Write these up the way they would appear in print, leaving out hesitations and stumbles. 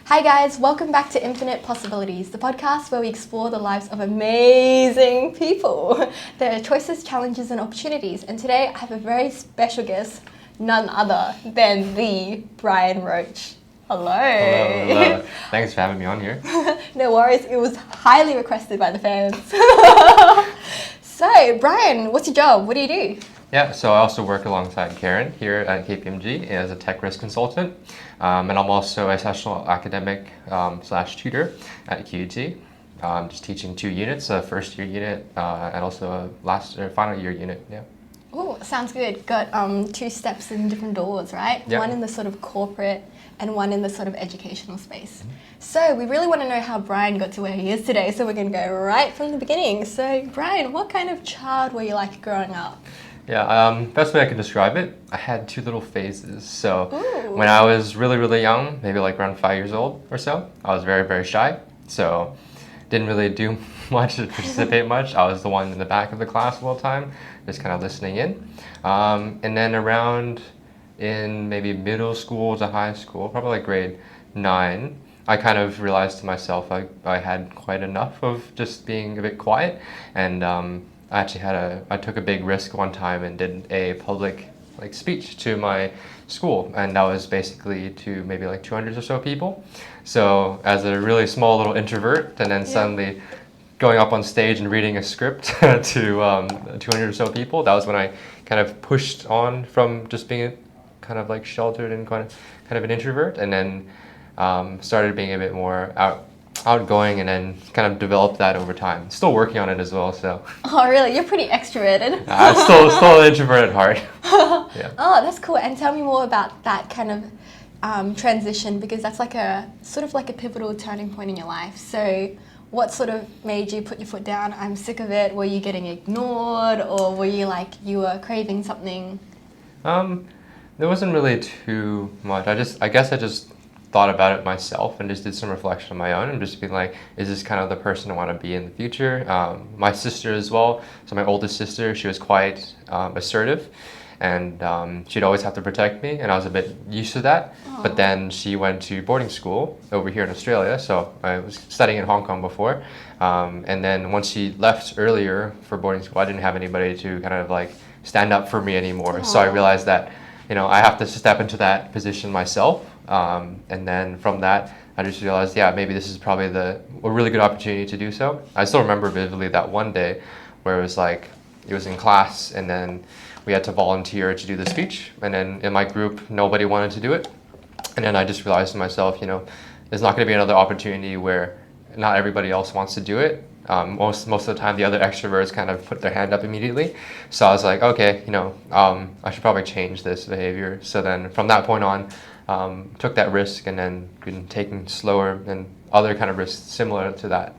Hi guys, welcome back to Infinite Possibilities, the podcast where we explore the lives of amazing people, their choices, challenges and opportunities. And today I have a very special guest, none other than the Bryan Roach. Hello. Hello. Thanks for having me on here. No worries, it was highly requested by the fans. So, Bryan, what's your job? What do you do? Yeah, so I also work alongside Karen here at KPMG as a tech risk consultant. And I'm also a Sessional academic / tutor at QUT. Just teaching 2 units, a first year unit and also a final year unit. Yeah. Oh, sounds good. Got 2 steps in different doors, right? Yep. One in the sort of corporate and one in the sort of educational space. So we really want to know how Bryan got to where he is today. So we're going to go right from the beginning. So Bryan, what kind of child were you like growing up? Yeah, best way I can describe it, I had 2 little phases. So Ooh. when I was really young, maybe like around 5 years old or so, I was very shy. So didn't really do much or participate much. I was the one in the back of the class all the time, just kind of listening in. And then around in maybe middle school to high school, probably like grade 9, I kind of realized to myself I had quite enough of just being a bit quiet. And I actually I took a big risk one time and did a public speech to my school, and that was basically to maybe like 200 or so people. So as a really small little introvert, and then suddenly going up on stage and reading a script to 200 or so people, that was when I kind of pushed on from just being kind of like sheltered and kind of an introvert, and then started being a bit more outgoing, and then kind of developed that over time. Still working on it as well, so. Oh, really? You're pretty extroverted. I'm still an introvert at heart. Yeah. Oh, that's cool. And tell me more about that kind of transition, because that's like a sort of like a pivotal turning point in your life. So what sort of made you put your foot down? I'm sick of it. Were you getting ignored, or were you like you were craving something? There wasn't really too much. I guess I just thought about it myself and just did some reflection on my own and just being like, is this kind of the person I want to be in the future? My sister as well, so my oldest sister, she was quite assertive, and she'd always have to protect me, and I was a bit used to that. Aww. But then she went to boarding school over here in Australia, so I was studying in Hong Kong before, and then once she left earlier for boarding school, I didn't have anybody to kind of like stand up for me anymore. Aww. So I realized that, I have to step into that position myself. And then from that, I just realized, maybe this is probably a really good opportunity to do so. I still remember vividly that one day where it was in class, and then we had to volunteer to do the speech. And then in my group, nobody wanted to do it. And then I just realized to myself, there's not going to be another opportunity where not everybody else wants to do it. Most of the time, the other extroverts kind of put their hand up immediately. So I was like, okay, I should probably change this behavior. So then from that point on, took that risk, and then been taking slower and other kind of risks similar to that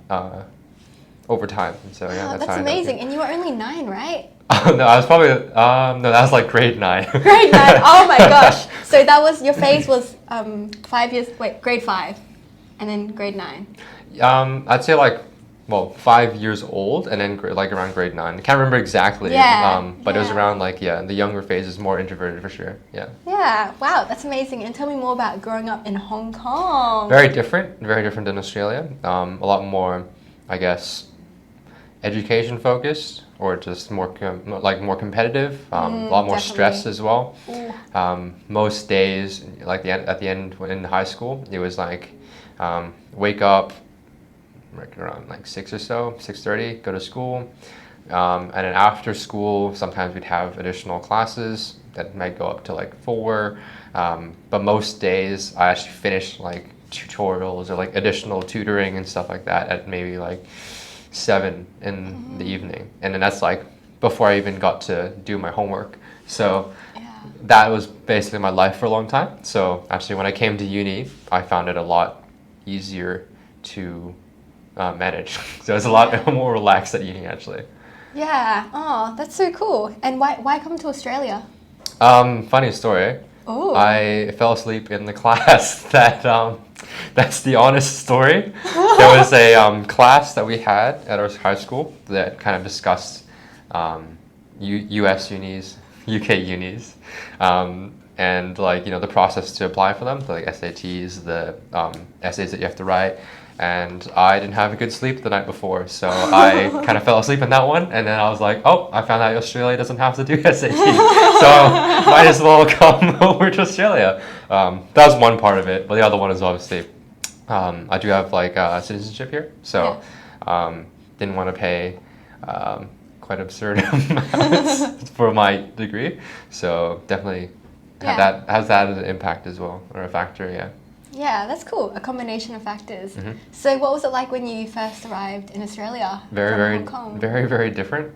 over time. And so That's amazing. And you were only 9, right? No, I was probably no, that was like grade 9. Grade 9. Oh my gosh. So that was your phase was 5 years. Wait, grade 5, and then grade 9. I'd say 5 years old, and then around grade 9. I can't remember exactly. But it was around the younger phase is more introverted for sure. Yeah. Yeah. Wow, that's amazing. And tell me more about growing up in Hong Kong. Very different than Australia. A lot more, I guess, education focused, or just more more competitive. A lot more stress as well. Most days, at the end in high school, it was wake up around 6 or so, 6:30, go to school, and then after school sometimes we'd have additional classes that might go up to 4, but most days I actually finished tutorials or additional tutoring and stuff like that at maybe 7 in the evening, and then that's before I even got to do my homework. So that was basically my life for a long time. So actually when I came to uni, I found it a lot easier to manage. So it's a lot more relaxed at uni actually. Yeah. Oh, that's so cool. And why come to Australia? Funny story. Oh. I fell asleep in the class that's the honest story. There was a class that we had at our high school that kind of discussed US unis, UK unis. and like the process to apply for them, the like SATs, the essays that you have to write. And I didn't have a good sleep the night before, so I kind of fell asleep in that one. And then I was like, oh, I found out Australia doesn't have to do SAT, so might as well come over to Australia. That was one part of it, but the other one is obviously I do have like citizenship here, so didn't want to pay quite absurd amounts for my degree. So definitely has that as an impact as well, or a factor, yeah. Yeah, that's cool. A combination of factors. So what was it like when you first arrived in Australia from Hong Kong? Very, very different.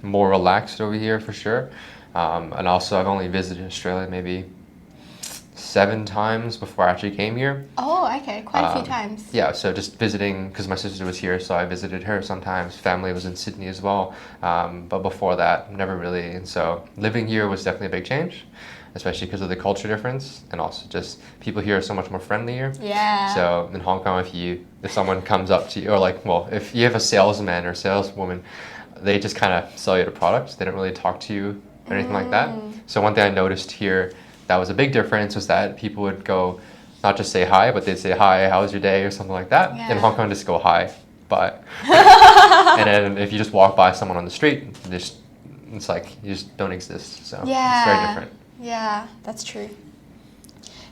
More relaxed over here for sure. And also I've only visited Australia maybe 7 times before I actually came here. Oh, okay. Quite a few times. Yeah, so just visiting, because my sister was here, so I visited her sometimes. Family was in Sydney as well. But before that, never really. And so living here was definitely a big change, especially because of the culture difference, and also just people here are so much more friendlier. Yeah. So in Hong Kong, if someone comes up to you, or like, well, if you have a salesman or saleswoman, they just kind of sell you the products. They don't really talk to you or anything like that. So one thing I noticed here that was a big difference was that people would go, not just say hi, but they'd say, hi, how was your day, or something like that. Yeah. In Hong Kong, just go, hi, bye. And then if you just walk by someone on the street, it's like you just don't exist. So it's very different. Yeah, that's true.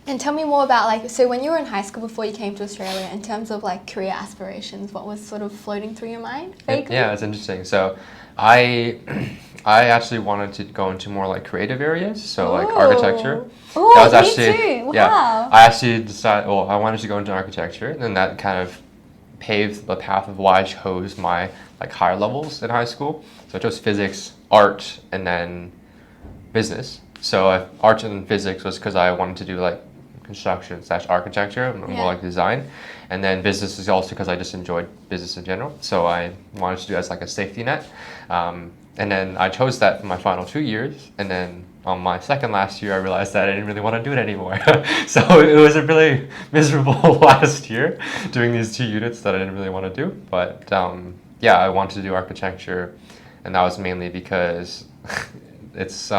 And tell me more about like, so when you were in high school before you came to Australia, in terms of like career aspirations, what was sort of floating through your mind? Vaguely? Yeah, it's interesting. So I actually wanted to go into more like creative areas, so like architecture. Oh, that was me actually, too. Wow. Yeah, I actually decided, well, I wanted to go into architecture, and that kind of paved the path of why I chose my like higher levels in high school. So I chose physics, art, and then business. So art and physics was because I wanted to do like construction / architecture, more like design. And then business is also because I just enjoyed business in general. So I wanted to do it as like a safety net. And then I chose that for my final 2 years. And then on my second last year, I realized that I didn't really want to do it anymore. So it was a really miserable last year doing these 2 units that I didn't really want to do. But yeah, I wanted to do architecture. And that was mainly because it's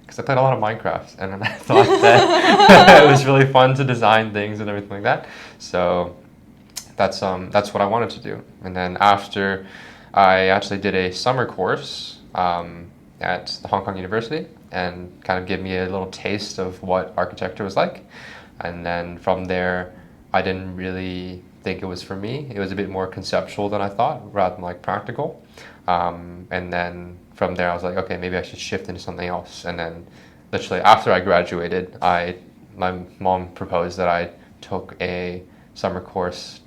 because I played a lot of Minecraft, and I thought that it was really fun to design things and everything like that. So that's what I wanted to do. And then after, I actually did a summer course at the Hong Kong University, and kind of gave me a little taste of what architecture was like. And then from there, I didn't really think it was for me. It was a bit more conceptual than I thought, rather than like practical. And then from there, I was like, okay, maybe I should shift into something else. And then literally after I graduated, my mom proposed that I took a summer course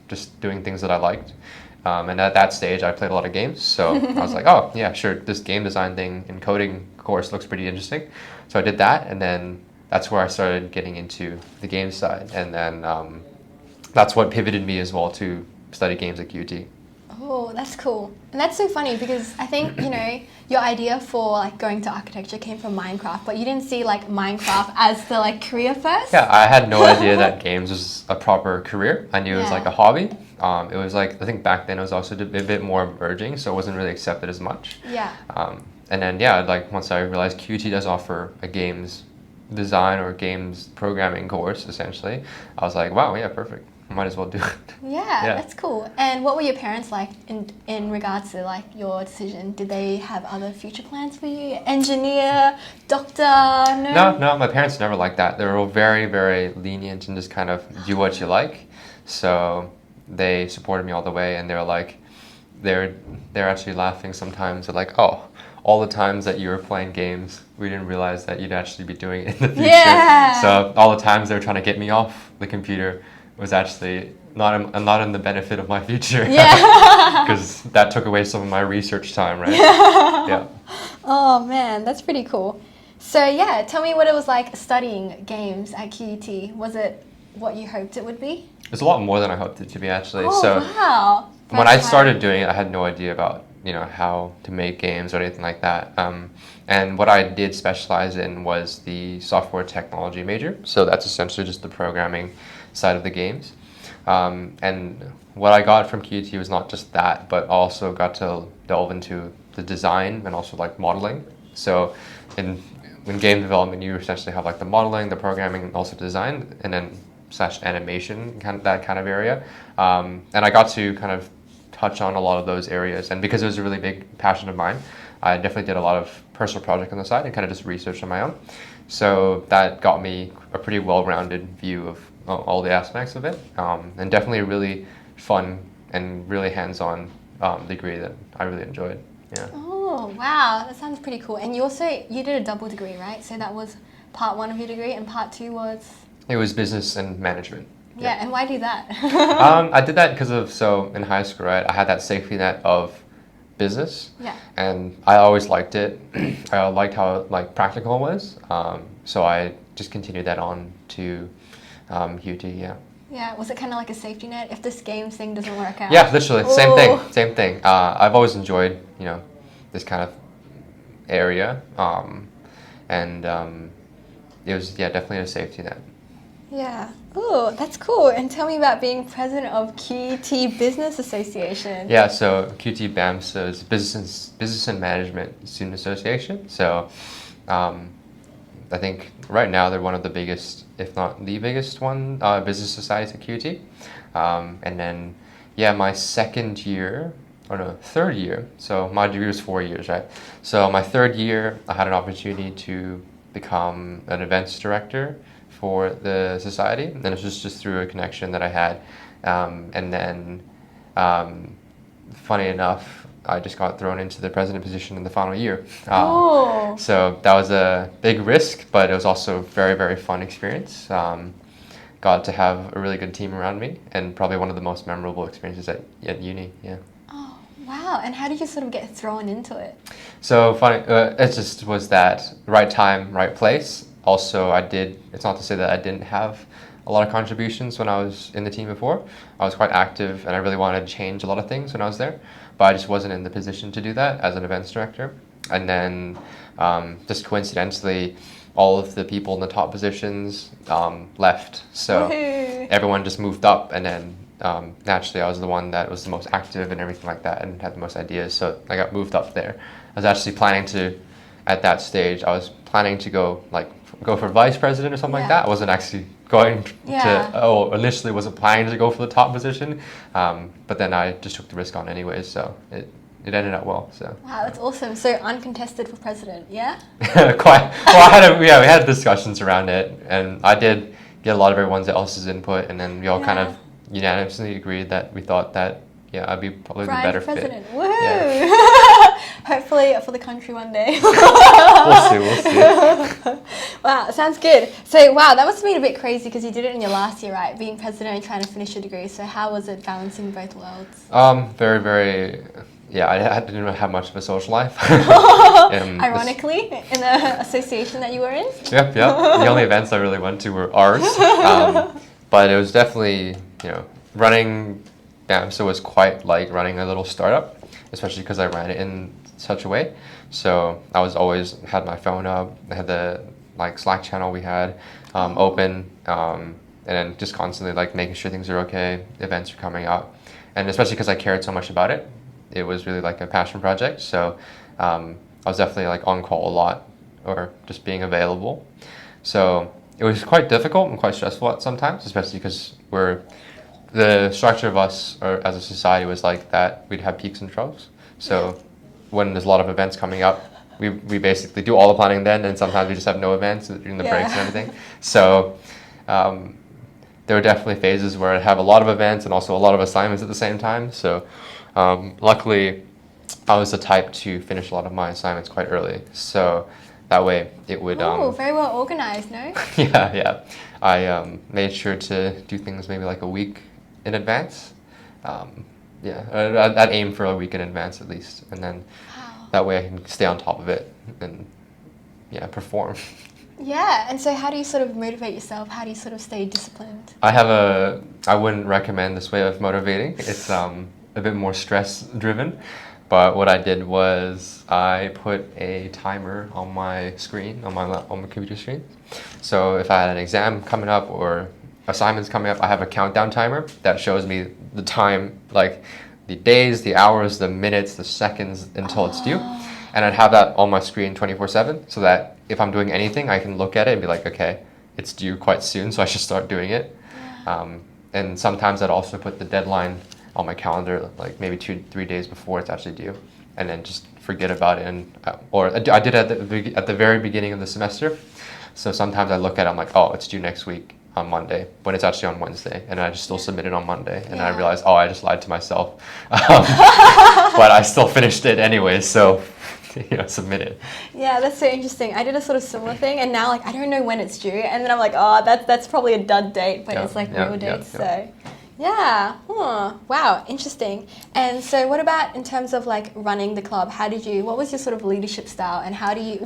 just doing things that I liked. And at that stage, I played a lot of games. So I was like, oh, yeah, sure, this game design thing and coding course looks pretty interesting. So I did that, and then that's where I started getting into the game side. And then that's what pivoted me as well to study games at QUT. Oh, that's cool. And that's so funny because I think, your idea for like going to architecture came from Minecraft, but you didn't see like Minecraft as the like career first? Yeah, I had no idea that games was a proper career. I knew it was like a hobby. It was like, I think back then it was also a bit more emerging, so it wasn't really accepted as much. Yeah. And then, yeah, like once I realized QUT does offer a games design or games programming course, essentially, I was like, wow, yeah, perfect. Might as well do it. Yeah, that's cool. And what were your parents like in regards to like your decision? Did they have other future plans for you? Engineer, doctor? No, my parents never liked that. They were all very, very lenient and just kind of do what you like. So they supported me all the way, and they're like, they're actually laughing sometimes. They're like, oh, all the times that you were playing games, we didn't realize that you'd actually be doing it in the future. Yeah. So all the times they were trying to get me off the computer was actually not in the benefit of my future. Yeah. Because that took away some of my research time, right? Yeah. Oh man, that's pretty cool. So yeah, tell me what it was like studying games at QUT. Was it what you hoped it would be? It's a lot more than I hoped it to be, actually. Oh, so wow. When I started doing it, I had no idea about how to make games or anything like that. And what I did specialize in was the software technology major. So that's essentially just the programming side of the games. And what I got from QUT was not just that, but also got to delve into the design and also like modeling. So in game development, you essentially have like the modeling, the programming, and also design, and then / animation, that kind of area. And I got to kind of touch on a lot of those areas. And because it was a really big passion of mine, I definitely did a lot of personal project on the side and kind of just research on my own. So that got me a pretty well-rounded view of all the aspects of it, and definitely a really fun and really hands-on degree that I really enjoyed. Yeah. Oh, wow, that sounds pretty cool. And you did a double degree, right? So that was part 1 of your degree, and part 2 was? It was business and management. Yeah, and why do that? I did that because in high school, right, I had that safety net of business. Yeah. And I always liked it. I liked how practical it was. So I just continued that on to QUT, yeah. Yeah, was it kind of like a safety net if this game thing doesn't work out? Yeah, literally, same thing. I've always enjoyed, this kind of area. And it was, definitely a safety net. Yeah. Oh, that's cool. And tell me about being president of QUT Business Association. Yeah, so QUT BAM, so it's Business and Management Student Association. So I think right now they're one of the biggest, if not the biggest one, business societies at QUT. And then, my third year, so my degree was 4 years, right? So my third year, I had an opportunity to become an events director for the society, and it was just through a connection that I had. And then, funny enough, I just got thrown into the president position in the final year. So that was a big risk, but it was also a very, very fun experience. Got to have a really good team around me, and probably one of the most memorable experiences at uni, yeah. Oh, wow. And how did you sort of get thrown into it? So funny, it just was that right time, right place. Also, it's not to say that I didn't have a lot of contributions when I was in the team before. I was quite active and I really wanted to change a lot of things when I was there, but I just wasn't in the position to do that as an events director. And then just coincidentally, all of the people in the top positions left. So everyone just moved up, and then naturally I was the one that was the most active and everything like that and had the most ideas. So I got moved up there. I was actually at that stage, I was planning to go for vice president or something like that. I wasn't actually going initially wasn't planning to go for the top position, but then I just took the risk on anyways, so it ended up well. So wow, that's awesome. So uncontested for president, yeah? Quite. Well, we had discussions around it, and I did get a lot of everyone else's input, and then we all kind of unanimously agreed that we thought that I'd be probably the better president. fit. Woohoo! Yeah. Hopefully for the country one day. We'll see. Wow, sounds good. So wow, that must have been a bit crazy because you did it in your last year, right? Being president and trying to finish your degree. So how was it balancing both worlds? Very, very. Yeah, I didn't have much of a social life. Ironically, in the association that you were in. Yep. The only events I really went to were ours. But it was definitely, running BAMSA was quite like running a little startup, especially because I ran it in such a way. So I was always had my phone up. I had the Slack channel we had open, and then just constantly making sure things are okay, events are coming up, and especially because I cared so much about it. It was really like a passion project. So I was definitely on call a lot, or just being available. So it was quite difficult and quite stressful at sometimes, especially because the structure of us or as a society was like that. We'd have peaks and troughs. So when there's a lot of events coming up, we basically do all the planning then, and sometimes we just have no events during the breaks and everything. So there were definitely phases where I'd have a lot of events and also a lot of assignments at the same time. So luckily, I was the type to finish a lot of my assignments quite early. So that way it would... very well organized, no? Yeah. I made sure to do things maybe a week in advance. I'd aim for a week in advance at least, and then that way I can stay on top of it and perform. Yeah, and so how do you sort of motivate yourself? How do you sort of stay disciplined? I wouldn't recommend this way of motivating. It's a bit more stress driven, but what I did was I put a timer on my screen, on my computer screen. So if I had an exam coming up or assignments coming up, I have a countdown timer that shows me the time, the days, the hours, the minutes, the seconds until it's due. And I'd have that on my screen 24/7, so that if I'm doing anything, I can look at it and be like, okay, it's due quite soon, so I should start doing it. And sometimes I'd also put the deadline on my calendar, like maybe 2-3 days before it's actually due, and then just forget about it. And or I did it at the very beginning of the semester. So sometimes I look at it, I'm like, oh, it's due next week on Monday, when it's actually on Wednesday, and I just still submit it on Monday, and I realize, oh, I just lied to myself, but I still finished it anyway, so submit it. Yeah, that's so interesting. I did a sort of similar thing, and now like I don't know when it's due, and then I'm like, oh, that's probably a dud date, but it's like real dates. So yeah, wow, interesting. And so what about in terms of like running the club? What was your sort of leadership style, and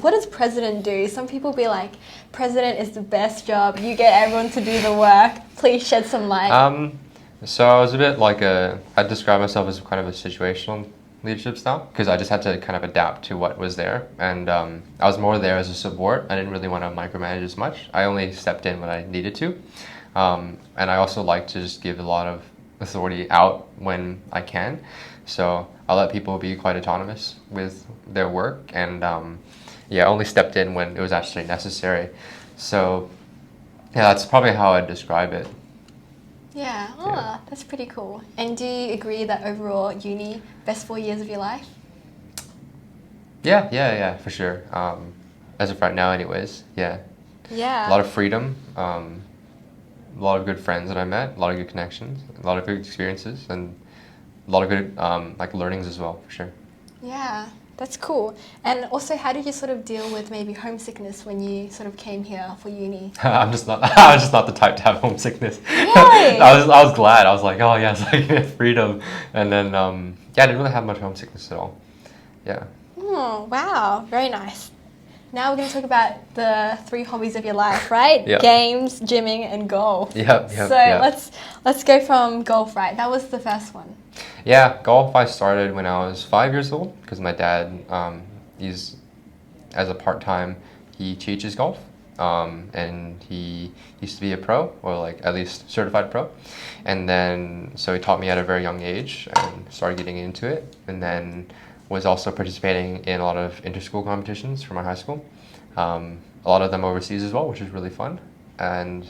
what does president do? Some people be like, president is the best job, you get everyone to do the work. Please shed some light. So I was a bit like I describe myself as kind of a situational leadership style, because I just had to kind of adapt to what was there, and I was more there as a support. I didn't really want to micromanage as much. I only stepped in when I needed to, and I also like to just give a lot of authority out when I can, so I let people be quite autonomous with their work, and only stepped in when it was actually necessary. So yeah, that's probably how I'd describe it. Yeah, that's pretty cool. And do you agree that overall uni, best 4 years of your life? Yeah, for sure. As of right now anyways, yeah. Yeah. A lot of freedom, a lot of good friends that I met, a lot of good connections, a lot of good experiences, and a lot of good like learnings as well, for sure. Yeah, that's cool. And also, how did you sort of deal with maybe homesickness when you sort of came here for uni? I was just not the type to have homesickness. Really? I was glad. I was like, oh yes, like freedom. And then I didn't really have much homesickness at all. Yeah. Oh, wow, very nice. Now we're going to talk about the 3 hobbies of your life, right? Yeah. Games, gymming, and golf. Yep. Let's go from golf, right? That was the first one. Yeah, golf I started when I was 5 years old, because my dad, he's, as a part-time, he teaches golf, and he used to be a pro, or like at least certified pro, and then so he taught me at a very young age and started getting into it, and then was also participating in a lot of inter-school competitions for my high school, a lot of them overseas as well, which is really fun. And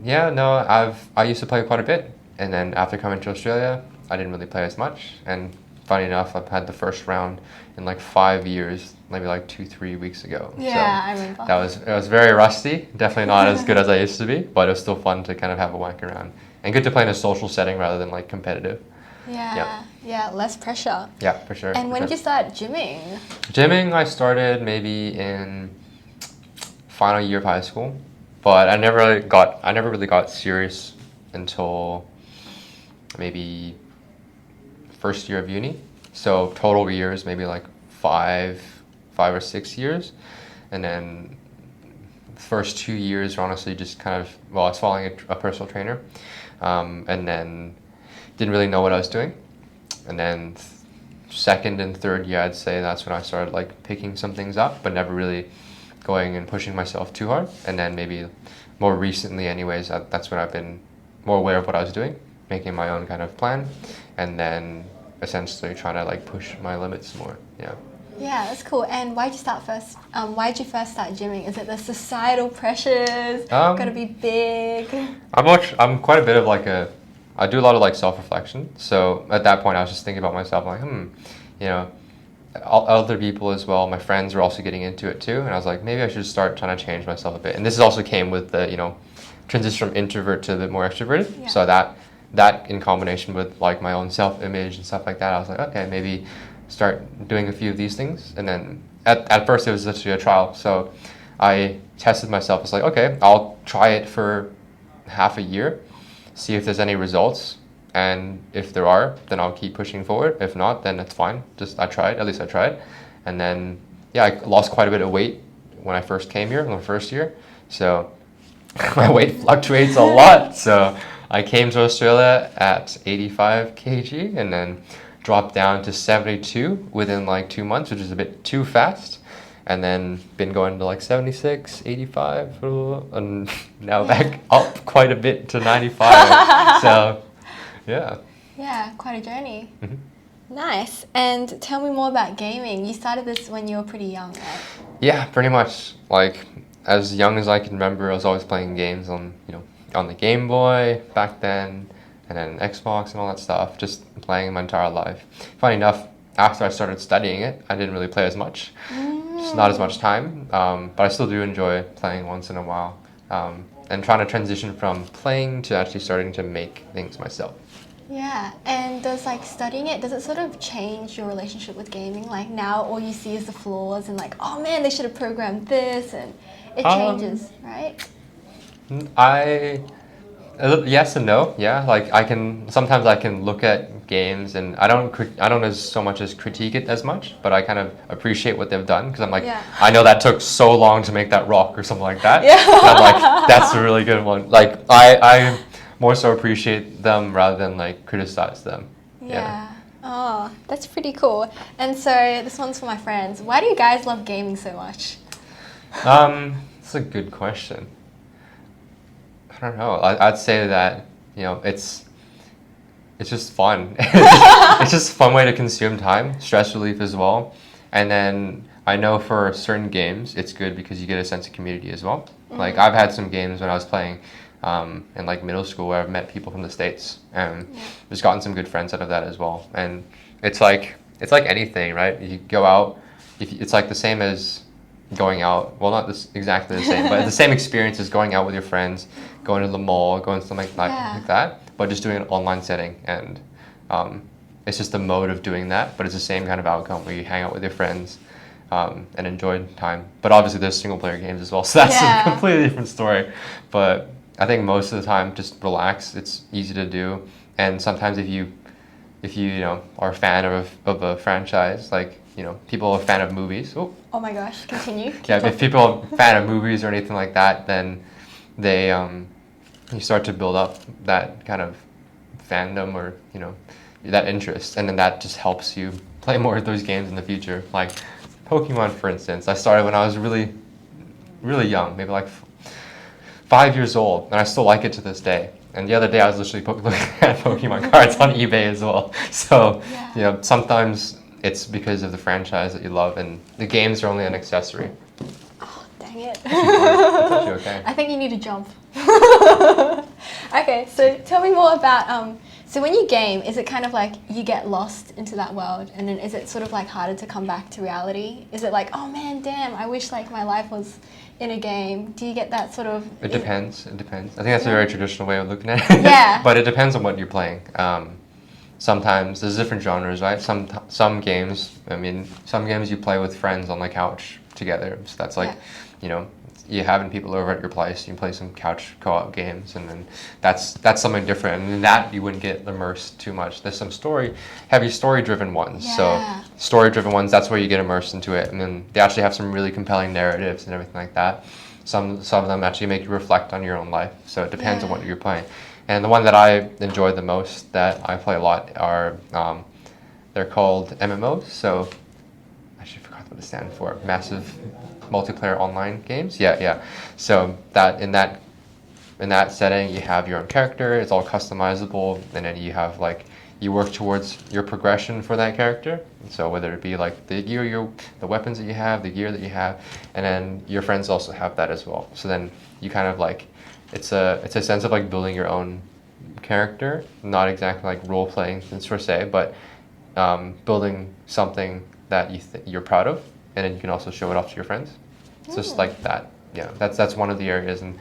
yeah, no, I used to play quite a bit. And then after coming to Australia, I didn't really play as much. And funny enough, I've had the first round in like 5 years, maybe like 2-3 weeks ago. Yeah, so I remember. It was very rusty. Definitely not as good as I used to be, but it was still fun to kind of have a whack around. And good to play in a social setting rather than like competitive. Yeah, less pressure. Yeah, for sure. And when did you start gymming? Gymming, I started maybe in final year of high school, but I never really got serious until maybe first year of uni. So total years, maybe like 5 or 6 years. And then the first 2 years are honestly just kind of, I was following a personal trainer, and then didn't really know what I was doing. And then second and third year, I'd say that's when I started like picking some things up, but never really going and pushing myself too hard. And then maybe more recently anyways, that's when I've been more aware of what I was doing, making my own kind of plan, and then essentially trying to like push my limits more. Yeah, that's cool. And why'd you start first? Why'd you first start gymming? Is it the societal pressures? Gotta be big. I'm quite a bit of like I do a lot of like self-reflection. So at that point I was just thinking about myself like, other people as well, my friends were also getting into it too, and I was like, maybe I should start trying to change myself a bit. And this also came with the transition from introvert to a bit more extroverted. Yeah. So that in combination with like my own self-image and stuff like that, I was like, okay, maybe start doing a few of these things. And then at first it was literally a trial, so I tested myself. It's like, okay, I'll try it for half a year, see if there's any results, and if there are, then I'll keep pushing forward. If not, then it's fine. At least I tried. And then I lost quite a bit of weight when I first came here in the first year, so my weight fluctuates a lot. So I came to Australia at 85 kg and then dropped down to 72 within like 2 months, which is a bit too fast. And then been going to like 76, 85, and now back up quite a bit to 95. So, yeah. Yeah, quite a journey. Mm-hmm. Nice. And tell me more about gaming. You started this when you were pretty young, right? Yeah, pretty much. Like as young as I can remember, I was always playing games on on the Game Boy back then, and then Xbox and all that stuff. Just playing my entire life. Funny enough, after I started studying it, I didn't really play as much. Just not as much time. But I still do enjoy playing once in a while. And trying to transition from playing to actually starting to make things myself. Yeah, and does like studying it, does it sort of change your relationship with gaming? Like now all you see is the flaws and like, oh man, they should have programmed this, and it changes, right? Yes and no. Yeah, like sometimes I can look at games and I don't as so much as critique it as much, but I kind of appreciate what they've done because I'm like, Yeah. I know that took so long to make that rock or something like that. Yeah. And I'm like, that's a really good one. Like I more so appreciate them rather than like criticize them. Yeah. Oh, that's pretty cool. And so this one's for my friends. Why do you guys love gaming so much? That's a good question. I don't know. I'd say that it's just fun. It's just a fun way to consume time, stress relief as well. And then I know for certain games, it's good because you get a sense of community as well. Like I've had some games when I was playing in like middle school where I've met people from the States and just gotten some good friends out of that as well. And it's like anything, right? You go out, it's like the same as going out. Well, not exactly the same, but the same experience as going out with your friends, going to the mall, going to something like that, but just doing an online setting. And it's just a mode of doing that, but it's the same kind of outcome where you hang out with your friends and enjoy time. But obviously there's single player games as well, so that's a completely different story. But I think most of the time, just relax. It's easy to do. And sometimes if you are a fan of a franchise, like people are a fan of movies. Oh my gosh, continue. Yeah, if people are a fan of movies or anything like that, then they you start to build up that kind of fandom or that interest, and then that just helps you play more of those games in the future. Like Pokemon, for instance, I started when I was really, really young, maybe like 5 years old, and I still like it to this day. And the other day I was literally looking at Pokemon cards on eBay as well. So sometimes it's because of the franchise that you love, and the games are only an accessory. Oh, dang it. It's actually okay. I think you need to jump. Okay, so tell me more about, so when you game, is it kind of like you get lost into that world, and then is it sort of like harder to come back to reality? Is it like, oh man, damn, I wish like my life was in a game? Do you get that sort of... It depends. I think that's a very traditional way of looking at it. Yeah. But it depends on what you're playing. Sometimes there's different genres, right? Some games, some games you play with friends on the couch together. So that's like, you having people over at your place, you play some couch co-op games, and then that's something different. And in that you wouldn't get immersed too much. There's some heavy story-driven ones. Yeah. So story-driven ones, that's where you get immersed into it. And then they actually have some really compelling narratives and everything like that. Some of them actually make you reflect on your own life. So it depends on what you're playing. And the one that I enjoy the most, that I play a lot, are they're called MMOs. So I actually forgot what it stands for. Massive multiplayer online games. Yeah. So that in that setting, you have your own character. It's all customizable, and then you have you work towards your progression for that character. So whether it be like the weapons that you have, the gear that you have, and then your friends also have that as well. So then you kind of it's a sense of building your own character, not exactly like role playing per se, but building something that you're proud of, and then you can also show it off to your friends. It's just like that. Yeah, that's one of the areas, and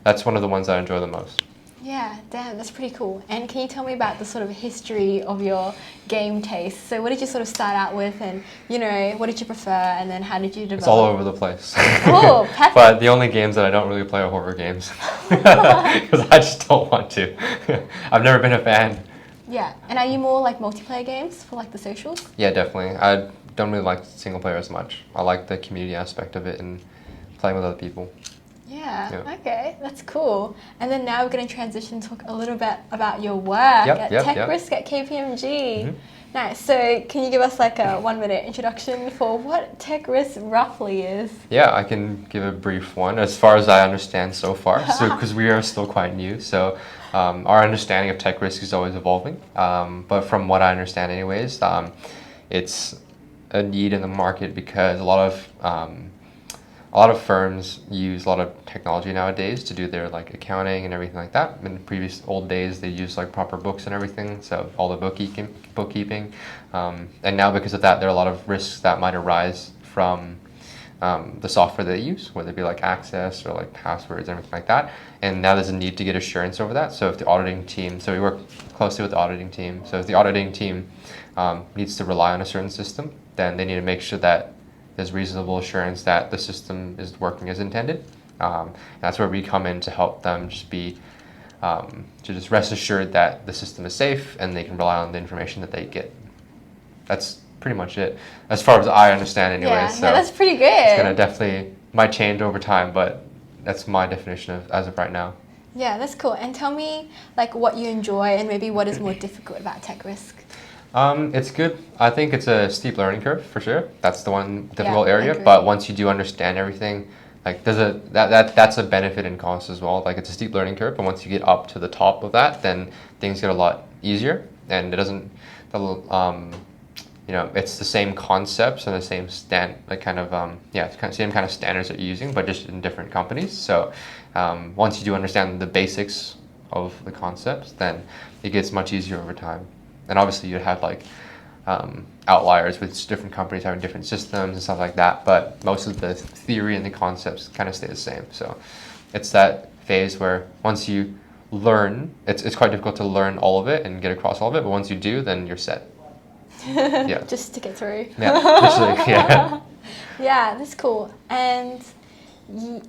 that's one of the ones I enjoy the most. Yeah, damn, that's pretty cool. And can you tell me about the sort of history of your game taste? So what did you sort of start out with, and what did you prefer, and then how did you develop? It's all over the place. Oh, perfect. But the only games that I don't really play are horror games because I just don't want to. I've never been a fan. Yeah, and are you more like multiplayer games for the socials? Yeah, definitely. I don't really like single player as much. I like the community aspect of it and playing with other people. Yeah, okay, that's cool. And then now we're going to transition and talk a little bit about your work at Tech Risk at KPMG. Nice. So can you give us like a 1-minute introduction for what Tech Risk roughly is? Yeah, I can give a brief one as far as I understand so far. So because we are still quite new, so our understanding of tech risk is always evolving. But from what I understand, anyways, it's a need in the market because a lot of firms use a lot of technology nowadays to do their like accounting and everything like that. In the previous old days, they used like proper books and everything, so all the bookkeeping. And now because of that, there are a lot of risks that might arise from the software they use, whether it be like access or like passwords, everything like that. And now there's a need to get assurance over that. So if the auditing team, so we work closely with the auditing team. So if the auditing team needs to rely on a certain system, then they need to make sure that there's reasonable assurance that the system is working as intended. That's where we come in to help them just be, to just rest assured that the system is safe and they can rely on the information that they get. That's pretty much it, as far as I understand anyway. Yeah, so no, that's pretty good. It's gonna definitely, might change over time, but that's my definition of as of right now. Yeah, that's cool. And tell me like what you enjoy and maybe what is more difficult about tech risk. It's good. I think it's a steep learning curve for sure. That's the one difficult I area. agree. But once you do understand everything, like that's a benefit and cost as well. Like it's a steep learning curve, but once you get up to the top of that, then things get a lot easier. And it doesn't, it's the same concepts and the same it's kind of same kind of standards that you're using, but just in different companies. So once you do understand the basics of the concepts, then it gets much easier over time. And obviously you'd have like outliers with different companies having different systems and stuff like that, but most of the theory and the concepts kind of stay the same. So it's that phase where once you learn, it's quite difficult to learn all of it and get across all of it, but once you do, then you're set. Yeah. Just stick it through. Yeah, literally, yeah. Yeah, that's cool. And what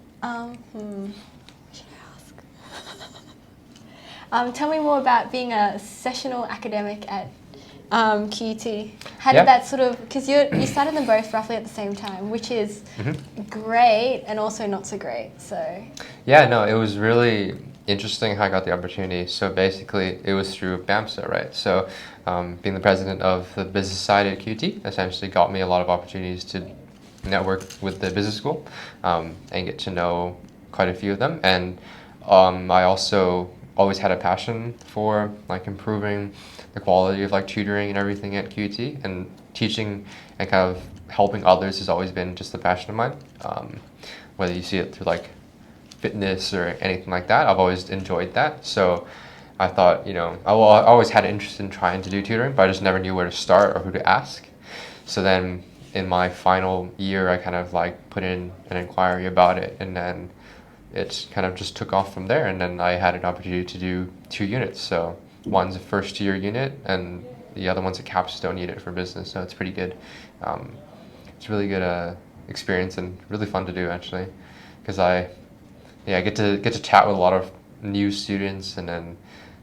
should I ask? Tell me more about being a sessional academic at QUT. How did that sort of, because you started them both roughly at the same time, which is great and also not so great. So yeah, no, it was really interesting how I got the opportunity. So basically, it was through BAMSA, right? So being the president of the business side at QUT essentially got me a lot of opportunities to network with the business school and get to know quite a few of them. And I also always had a passion for like improving the quality of like tutoring and everything at QUT, and teaching and kind of helping others has always been just a passion of mine. Whether you see it through like fitness or anything like that, I've always enjoyed that. So I thought, I always had an interest in trying to do tutoring, but I just never knew where to start or who to ask. So then in my final year, I kind of like put in an inquiry about it, and then it kind of just took off from there. And then I had an opportunity to do 2 units. So one's a first year unit and the other one's a capstone unit for business. So it's pretty good. It's really good experience and really fun to do actually, because I get to chat with a lot of new students, and then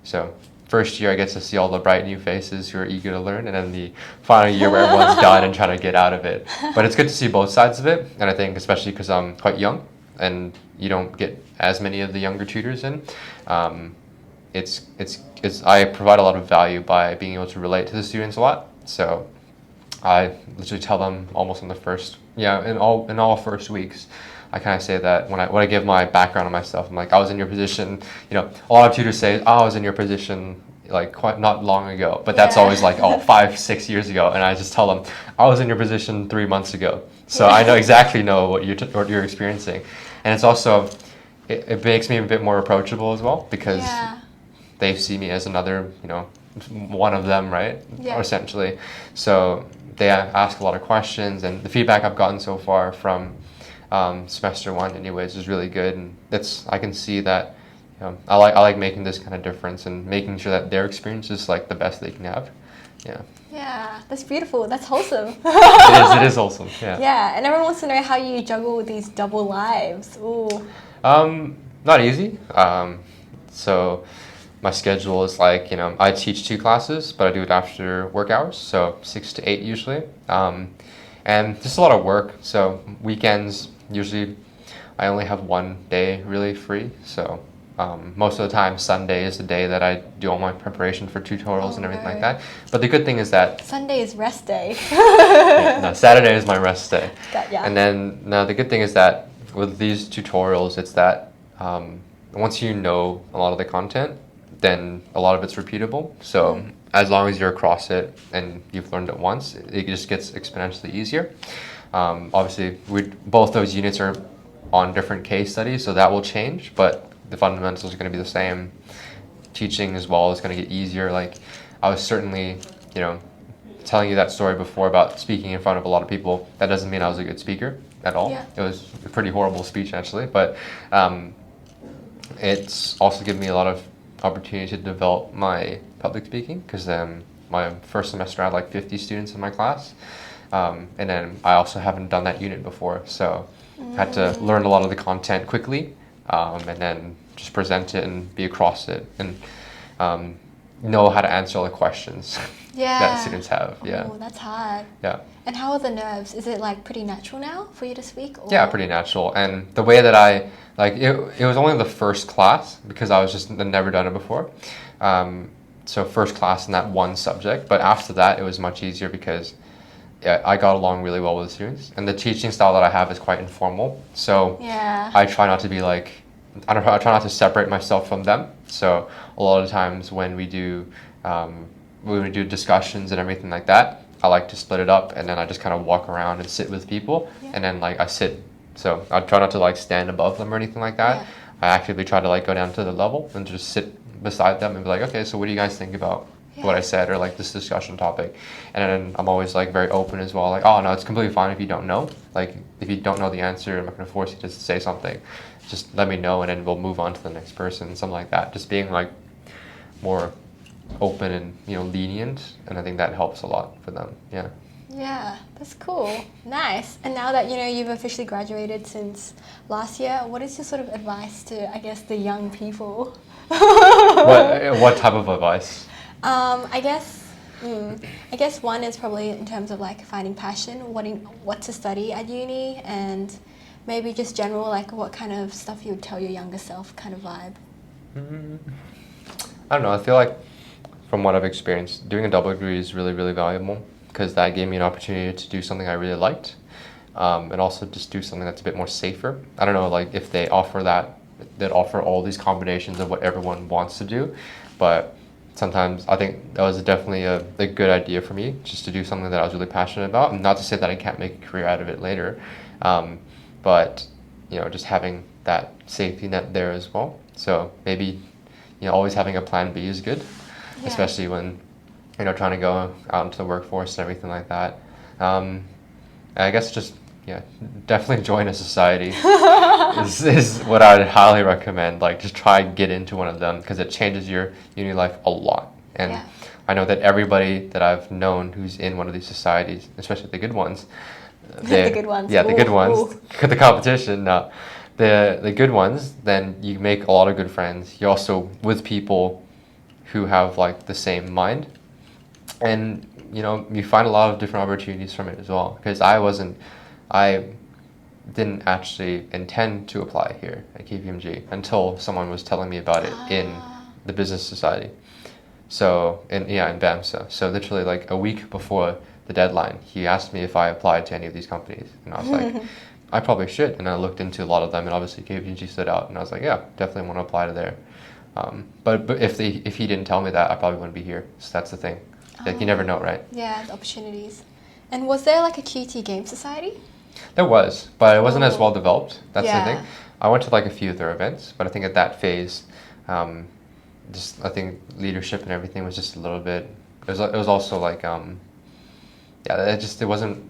so first year I get to see all the bright new faces who are eager to learn, and then the final year where everyone's done and trying to get out of it. But it's good to see both sides of it, and I think especially because I'm quite young and you don't get as many of the younger tutors in, I provide a lot of value by being able to relate to the students a lot. So I literally tell them almost in all first weeks, I kind of say that when I give my background on myself, I'm like, I was in your position. A lot of tutors say, I was in your position like quite not long ago, but that's always like 5-6 years ago, and I just tell them I was in your position 3 months ago. So I know what you're experiencing, and it's also it makes me a bit more approachable as well, because they see me as another one of them, right? Essentially. So they ask a lot of questions, and the feedback I've gotten so far from semester 1 anyways is really good, and I can see that I like making this kind of difference and making sure that their experience is like the best they can have. Yeah, that's beautiful. That's wholesome. It is wholesome. Yeah, and everyone wants to know how you juggle these double lives. Ooh. Not easy. So my schedule is like, I teach 2 classes, but I do it after work hours, so 6 to 8 usually. And just a lot of work. So weekends, usually I only have one day really free, so most of the time Sunday is the day that I do all my preparation for tutorials and everything like that. But the good thing is that Sunday is rest day. no, Saturday is my rest day. Yeah. And then now the good thing is that with these tutorials, it's that once you know a lot of the content, then a lot of it's repeatable. So as long as you're across it and you've learned it once, it just gets exponentially easier. Obviously, both those units are on different case studies, so that will change, but the fundamentals are going to be the same. Teaching as well is going to get easier. Like I was certainly, telling you that story before about speaking in front of a lot of people. That doesn't mean I was a good speaker at all. Yeah. It was a pretty horrible speech actually, but it's also given me a lot of opportunity to develop my public speaking, because my first semester I had like 50 students in my class, and then I also haven't done that unit before, so I had to learn a lot of the content quickly, and then just present it and be across it, and know how to answer all the questions that students have. Yeah. Oh, that's hard. Yeah. And how are the nerves? Is it like pretty natural now for you to speak? Or? Yeah, pretty natural. And the way that it was only the first class, because I was just never done it before. So first class in that one subject, but after that it was much easier because I got along really well with the students, and the teaching style that I have is quite informal. So I try not to be like, I try not to separate myself from them. So a lot of times when we do discussions and everything like that, I like to split it up, and then I just kind of walk around and sit with people, and then like I sit. So I try not to like stand above them or anything like that. I actively try to like go down to the level and just sit beside them and be like, okay, so what do you guys think about what I said, or like this discussion topic? And then I'm always like very open as well, like, oh no, it's completely fine if you don't know. Like if you don't know the answer, I'm not going to force you to say something. Just let me know, and then we'll move on to the next person, something like that. Just being like more open and lenient, and I think that helps a lot for them. Yeah, that's cool. Nice. And now that you've officially graduated since last year, what is your sort of advice to, I guess, the young people? What type of advice? I guess one is probably in terms of like finding passion, what to study at uni, and maybe just general, like what kind of stuff you would tell your younger self, kind of vibe. I don't know. I feel like from what I've experienced, doing a double degree is really, really valuable, because that gave me an opportunity to do something I really liked, and also just do something that's a bit more safer. I don't know, like if they offer that offer all these combinations of what everyone wants to do, but sometimes I think that was definitely a good idea for me, just to do something that I was really passionate about, and not to say that I can't make a career out of it later, but just having that safety net there as well. So maybe always having a plan B is good, especially when trying to go out into the workforce and everything like that. I guess just definitely join a society is what I would highly recommend. Like just try and get into one of them, because it changes your uni life a lot. And I know that everybody that I've known who's in one of these societies, especially the good ones, the good ones. Yeah, the good ones. The competition. No, the good ones. Then you make a lot of good friends. You're also with people who have like the same mind, and you find a lot of different opportunities from it as well. Because I didn't actually intend to apply here at KPMG until someone was telling me about it in the business society. So in BAMSA. So literally like a week before the deadline, he asked me if I applied to any of these companies, and I was like, I probably should. And I looked into a lot of them, and obviously KPMG stood out, and I was like, yeah, definitely want to apply to there. But if he didn't tell me that, I probably wouldn't be here. So that's the thing. Like you never know, right? Yeah, the opportunities. And was there like a QT game society? There was, but it wasn't as well developed. That's the thing. Yeah. I went to like a few of their events, but I think at that phase, I think leadership and everything was just a little bit. It was also like it wasn't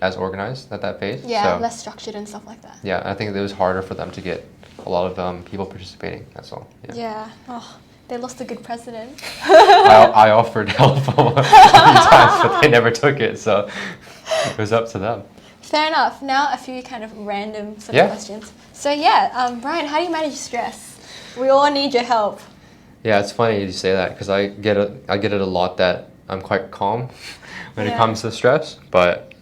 as organized at that phase. Yeah, so, less structured and stuff like that. Yeah, I think it was harder for them to get a lot of people participating. That's all. Yeah. Oh, they lost a good president. I offered help a few times, but they never took it, so it was up to them. Fair enough. Now a few kind of random sort of questions. So Bryan, how do you manage stress? We all need your help. Yeah, it's funny you say that, because I get it a lot that I'm quite calm when it comes to stress, but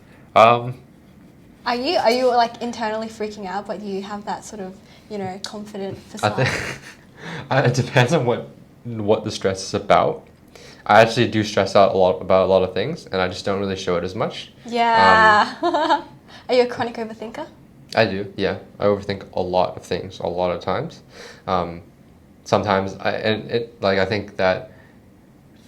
Are you like internally freaking out, but you have that sort of, you know, confident I facade? think it depends on what the stress is about. I actually do stress out a lot about a lot of things, and I just don't really show it as much. Yeah. Are you a chronic overthinker? I do, yeah. I overthink a lot of things a lot of times. Sometimes I think that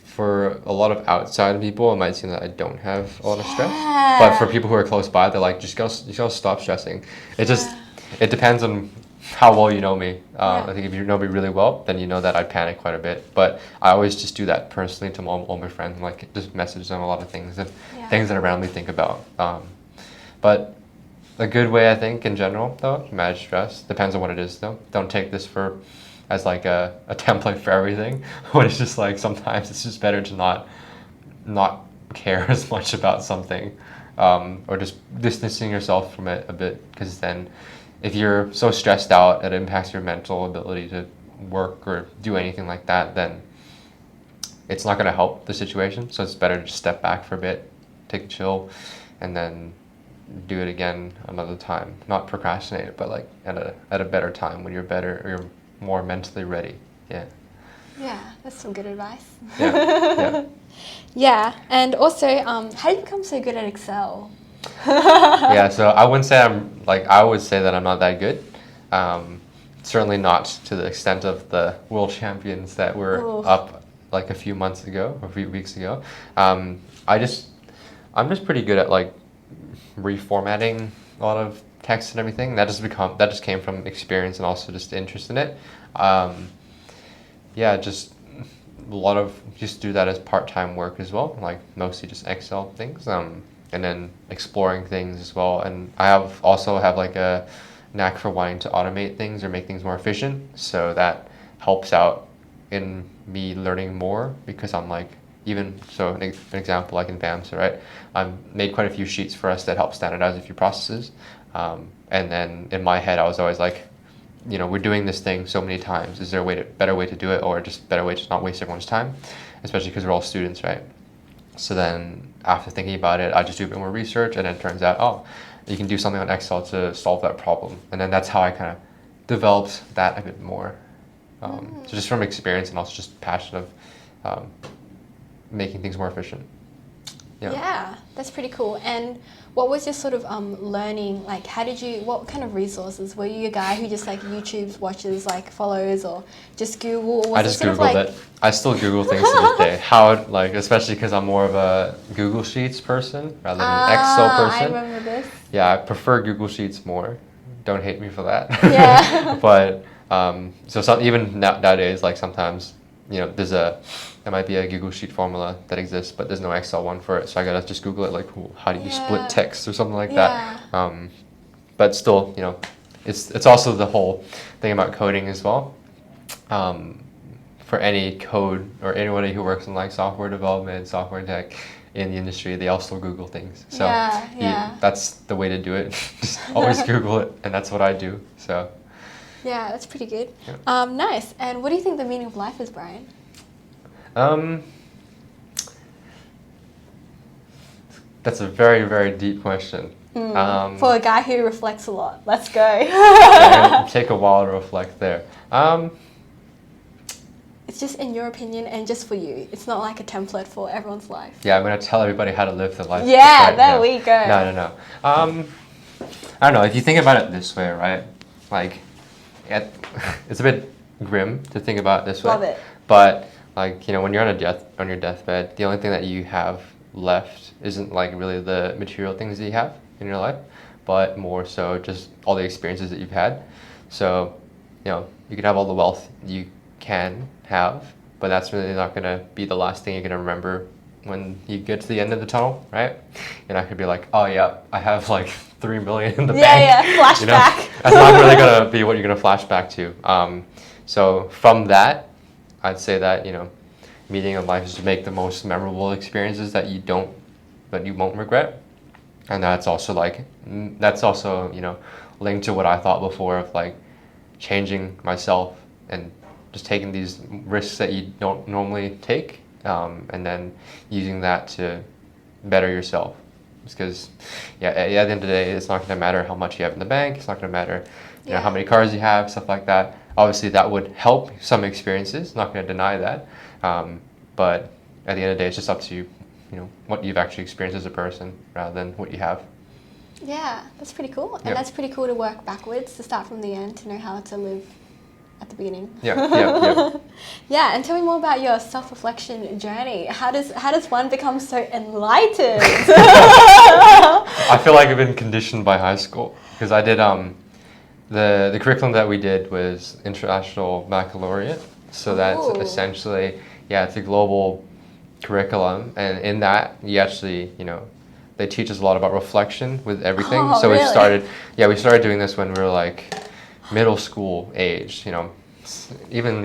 for a lot of outside people, it might seem that I don't have a lot of stress. But for people who are close by, they're like, you gotta stop stressing. It depends on how well you know me. I think if you know me really well, then you know that I panic quite a bit. But I always just do that personally to all my friends, like just message them a lot of things and things that I randomly think about. But a good way, I think, in general, though, to manage stress, depends on what it is, though. Don't take this as like a template for everything. But it's just like sometimes it's just better to not care as much about something, or just distancing yourself from it a bit, because then if you're so stressed out it impacts your mental ability to work or do anything like that, then it's not going to help the situation. So it's better to just step back for a bit, take a chill, and then do it again another time. Not procrastinate it, but like at a better time when you're more mentally ready. Yeah. Yeah, that's some good advice. Yeah. Yeah, and also, how did you become so good at Excel? Yeah, so I wouldn't say I would say that I'm not that good. Certainly not to the extent of the world champions that were up like a few months ago, or a few weeks ago. I'm just pretty good at like reformatting a lot of text and everything. That just came from experience and also just interest in it. Yeah, just a lot of just do that as part-time work as well, like mostly just Excel things, and then exploring things as well. And I also have like a knack for wanting to automate things or make things more efficient, so that helps out in me learning more, because I'm like, even so an example like in BAMSA, right, I've made quite a few sheets for us that help standardize a few processes, and then in my head I was always like, you know, we're doing this thing so many times, is there a better way to do it, or just better way to not waste everyone's time, especially because we're all students, right? So then after thinking about it, I just do a bit more research, and then it turns out, oh, you can do something on Excel to solve that problem. And then that's how I kind of developed that a bit more. So just from experience and also just passion of making things more efficient. Yeah, that's pretty cool. And what was your sort of learning, like what kind of resources? Were you a guy who just like YouTube watches, like follows, or just Google? I just Googled it. I still Google things to this day. Especially because I'm more of a Google Sheets person rather than an Excel person. I remember this. Yeah, I prefer Google Sheets more. Don't hate me for that. Yeah. But even nowadays, like sometimes, you know, there might be a Google Sheet formula that exists, but there's no Excel one for it. So I gotta just Google it, like, how do you split text or something like that. But still, you know, it's also the whole thing about coding as well. For any code or anybody who works in like software development, software tech in the industry, they also Google things. So that's the way to do it. Just always Google it, and that's what I do. So yeah, that's pretty good. Yeah. Nice. And what do you think the meaning of life is, Bryan? That's a very, very deep question. For a guy who reflects a lot. Let's go. Yeah, take a while to reflect there. It's just in your opinion and just for you. It's not like a template for everyone's life. Yeah, I'm going to tell everybody how to live their life. Yeah, there we go. No. I don't know, if you think about it this way, right? Like, it's a bit grim to think about it this way. Love it. But, like, you know, when you're on your deathbed, the only thing that you have left isn't like really the material things that you have in your life, but more so just all the experiences that you've had. So, you know, you could have all the wealth you can have, but that's really not going to be the last thing you're going to remember when you get to the end of the tunnel, right? You're not going to be like, oh yeah, I have like 3 million in the bank. Yeah, flashback. You know? That's not really going to be what you're going to flash back to. So from that, I'd say that, you know, meaning of life is to make the most memorable experiences that you won't regret. And that's also you know, linked to what I thought before of like changing myself and just taking these risks that you don't normally take, and then using that to better yourself. because at the end of the day, it's not going to matter how much you have in the bank. It's not going to matter, how many cars you have, stuff like that. Obviously, that would help some experiences. Not going to deny that, but at the end of the day, it's just up to you, what you've actually experienced as a person rather than what you have. Yeah, that's pretty cool. And that's pretty cool to work backwards, to start from the end, to know how to live at the beginning. Yeah. Yeah, and tell me more about your self-reflection journey. How does one become so enlightened? I feel like I've been conditioned by high school because I did the curriculum that we did was International Baccalaureate. So that's essentially, it's a global curriculum, and in that you actually, they teach us a lot about reflection with everything. So really? we started doing this when we were like middle school age, even,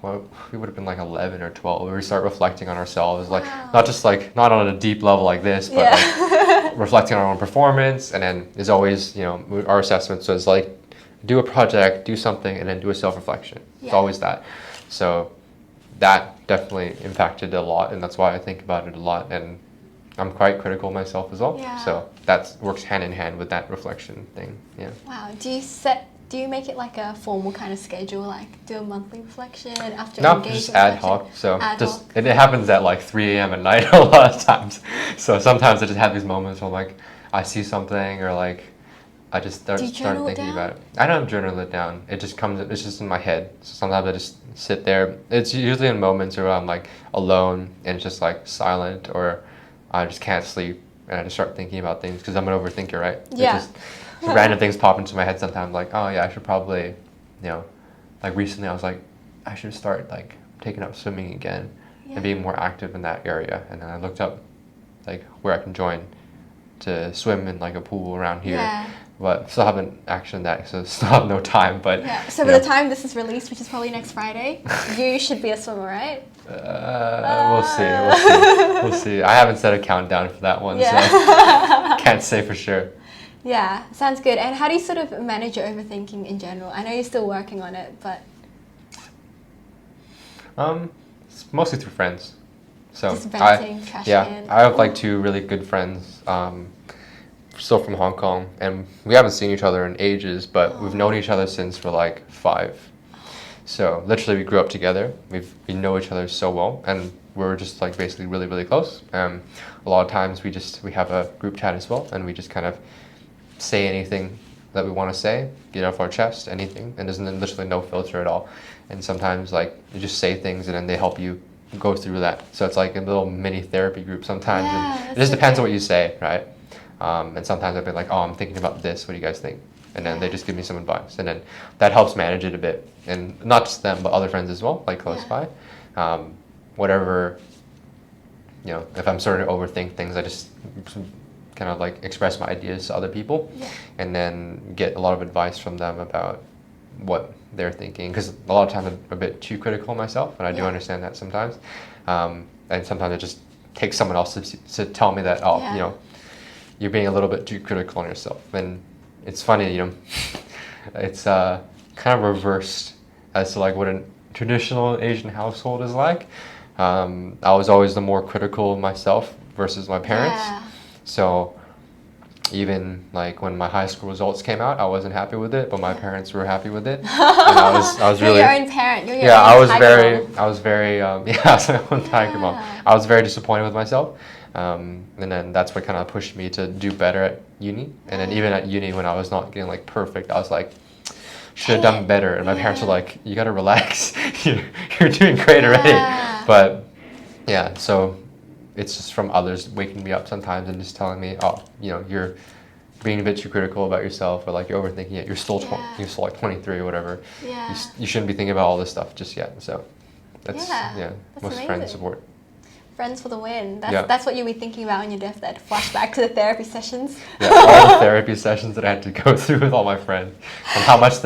well, we would have been like 11 or 12. We start reflecting on ourselves, like not on a deep level like this, but like reflecting on our own performance. And then there's always, our assessments was like, do a project, do something, and then do a self-reflection. It's always that. So that definitely impacted a lot, and that's why I think about it a lot. And I'm quite critical myself as well. Yeah. So that works hand in hand with that reflection thing. Yeah. Wow. Do you make it like a formal kind of schedule, like do a monthly reflection after No, engagement? just ad hoc. So ad hoc. And it happens at like 3 a.m. at night a lot of times. So sometimes I just have these moments where like I see something or like I just start thinking about it. I don't journal it down. It just comes. It's just in my head. So sometimes I just sit there. It's usually in moments where I'm like alone and it's just like silent, or I just can't sleep and I just start thinking about things because I'm an overthinker, right? Yeah. Random things pop into my head sometimes, like, oh yeah, I should probably, like recently I was like, I should start like taking up swimming again and being more active in that area. And then I looked up like where I can join to swim in like a pool around here. Yeah. But still haven't actioned that, so still have no time. But so by the time this is released, which is probably next Friday, you should be a swimmer, right? We'll see. I haven't set a countdown for that one, so can't say for sure. Yeah, sounds good. And how do you sort of manage your overthinking in general? I know you're still working on it, but it's mostly through friends. So just venting, trash can. I have like 2 really good friends, still from Hong Kong, and we haven't seen each other in ages, but we've known each other since we're like 5. So literally we grew up together. We know each other so well, and we're just like basically really, really close. A lot of times we have a group chat as well, and we just kind of say anything that we want to say, get it off our chest, anything, and there's literally no filter at all. And sometimes like you just say things and then they help you go through that. So it's like a little mini therapy group sometimes. And it just depends on what you say, right? And sometimes I've been like, oh, I'm thinking about this, what do you guys think? And then they just give me some advice, and then that helps manage it a bit. And not just them, but other friends as well, like close by. Whatever, if I'm starting to overthink things, I just kind of like express my ideas to other people, and then get a lot of advice from them about what they're thinking. Because a lot of times I'm a bit too critical myself, and I do understand that sometimes. And sometimes it just takes someone else to tell me that, you're being a little bit too critical on yourself. And it's funny, it's kind of reversed as to like what a traditional Asian household is like. I was always the more critical of myself versus my parents. So even like when my high school results came out, I wasn't happy with it, but my parents were happy with it. And I was really, you're your own parent. You're your own I was my own tiger mom. I was very disappointed with myself. And then that's what kind of pushed me to do better at uni. And then even at uni, when I was not getting like perfect, I was like, should have done better. And my parents were like, you gotta relax. You're doing great already. But so it's just from others waking me up sometimes and just telling me, oh, you're being a bit too critical about yourself, or like you're overthinking it. You're still like 23 or whatever. You shouldn't be thinking about all this stuff just yet. So that's most friends support. Friends for the win. That's what you'll be thinking about on your deathbed. Flashback to the therapy sessions. All the therapy sessions that I had to go through with all my friends, and how much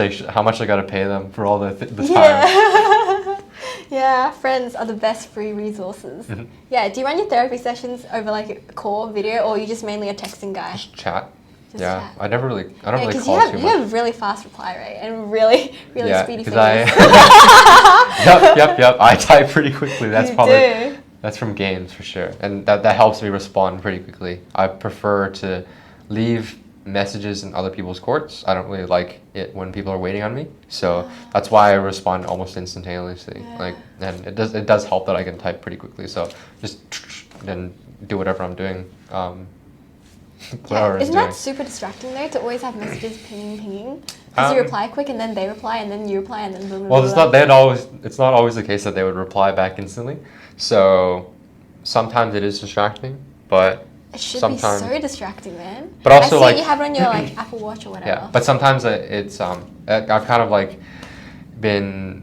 I got to pay them for all the time. Yeah, friends are the best free resources. Do you run your therapy sessions over like a call video, or are you just mainly a texting guy? Just chat. Chat. I don't really call too much. You have really fast reply rate and really speedy fingers. Yep. I type pretty quickly. That's That's from games for sure, and that helps me respond pretty quickly. I prefer to leave messages in other people's courts. I don't really like it when people are waiting on me, so that's why I respond almost instantaneously. Yeah. Like, and it does help that I can type pretty quickly. So just then do whatever I'm doing. Yeah. Isn't that super distracting though, to always have messages pinging? Because you reply quick and then they reply and then you reply and then blah, blah, Well, blah. it's not always the case that they would reply back instantly. So sometimes it is distracting, but It should sometimes, be so distracting, man. but also I see like you have it on your like Apple Watch or whatever. yeah. But sometimes it's I've kind of like been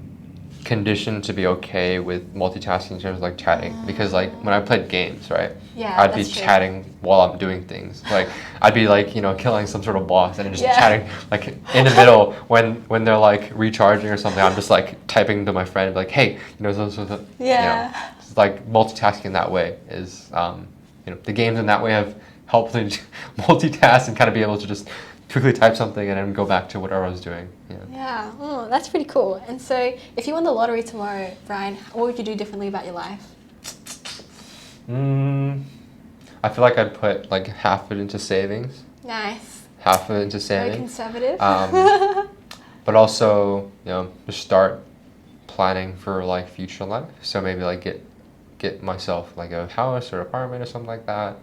conditioned to be okay with multitasking in terms of like chatting, because like when I played games, right? Yeah, I'd be that's true. chatting while I'm doing things. Like I'd be like, you know, killing some sort of boss and then just chatting like in the middle when they're like recharging or something. I'm just like typing to my friend like, hey, you know, so Yeah. you know, it's like multitasking in that way is you know, the games in that way have helped me multitask and kind of be able to just quickly type something and then go back to whatever I was doing. Yeah. Yeah, oh, that's pretty cool. And so, if you won the lottery tomorrow, Bryan, what would you do differently about your life? I feel like I'd put like half of it into savings, Nice. half of it into Very saving. conservative. But also, you know, just start planning for like future life. So maybe like get myself like a house or apartment or something like that.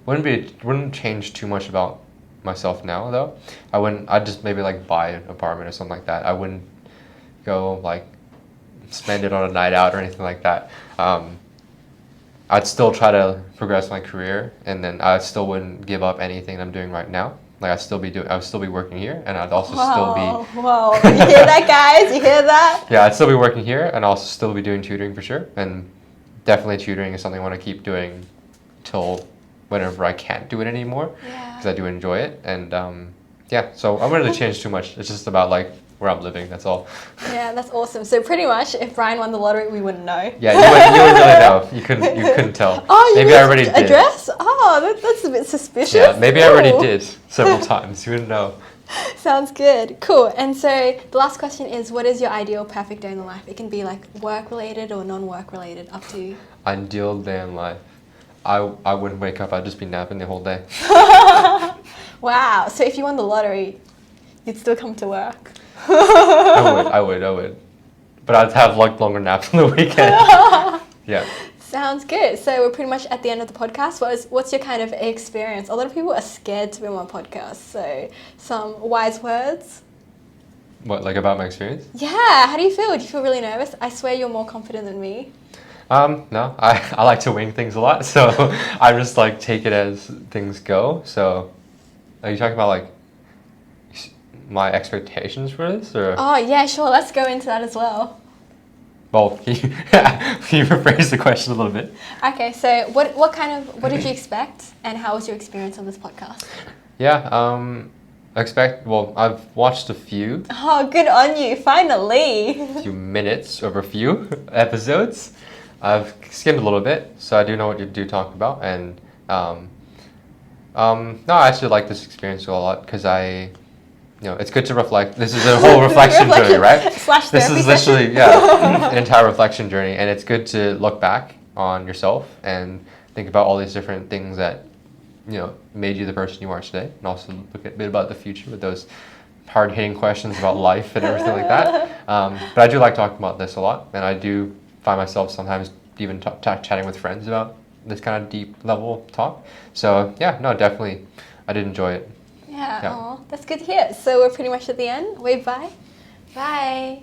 Wouldn't change too much about myself now though. I'd just maybe like buy an apartment or something like that. I wouldn't go like spend it on a night out or anything like that. I'd still try to progress my career, and then I still wouldn't give up anything I'm doing right now. Like I would still be working here, and I'd also still be. Whoa! You hear that, guys? You hear that? Yeah, I'd still be working here, and also still be doing tutoring for sure. And definitely tutoring is something I want to keep doing till whenever I can't do it anymore, because I do enjoy it. And yeah, so I wouldn't really change too much. It's just about like where I'm living. That's all. Yeah, that's awesome. So pretty much, if Bryan won the lottery, we wouldn't know. Yeah, you wouldn't really know. You couldn't tell. Oh, maybe I already did. Address? Oh, that's a bit suspicious. Yeah, maybe I already Ooh. did several times. You wouldn't know. Sounds good. Cool. And so the last question is, what is your ideal perfect day in the life? It can be like work related or non-work related, up to you. Ideal day in life. I wouldn't wake up. I'd just be napping the whole day. Wow. So if you won the lottery, you'd still come to work. I would. But I'd have like longer naps on the weekend. Yeah. Sounds good. So we're pretty much at the end of the podcast. What's your kind of experience? A lot of people are scared to be on my podcast. So some wise words. What, like about my experience? Yeah. How do you feel? Do you feel really nervous? I swear you're more confident than me. No. I like to wing things a lot, so I just like take it as things go. So are you talking about like my expectations for this, or? Oh yeah, sure. Let's go into that as well. Well, can you rephrase the question a little bit? Okay, so what did you expect, and how was your experience on this podcast? Yeah, I've watched a few Oh, good on you! Finally. minutes of a few episodes. I've skimmed a little bit, so I do know what you do talk about, and no, I actually like this experience a lot because it's good to reflect. This is a whole reflection journey, right? This is literally, an entire reflection journey, and it's good to look back on yourself and think about all these different things that, made you the person you are today, and also look a bit about the future with those hard-hitting questions about life and everything like that. But I do like talking about this a lot, and I do find myself sometimes even chatting with friends about this kind of deep level talk. So yeah, no, definitely, I did enjoy it. Yeah. Oh, that's good to hear. So we're pretty much at the end. Wave bye. Bye.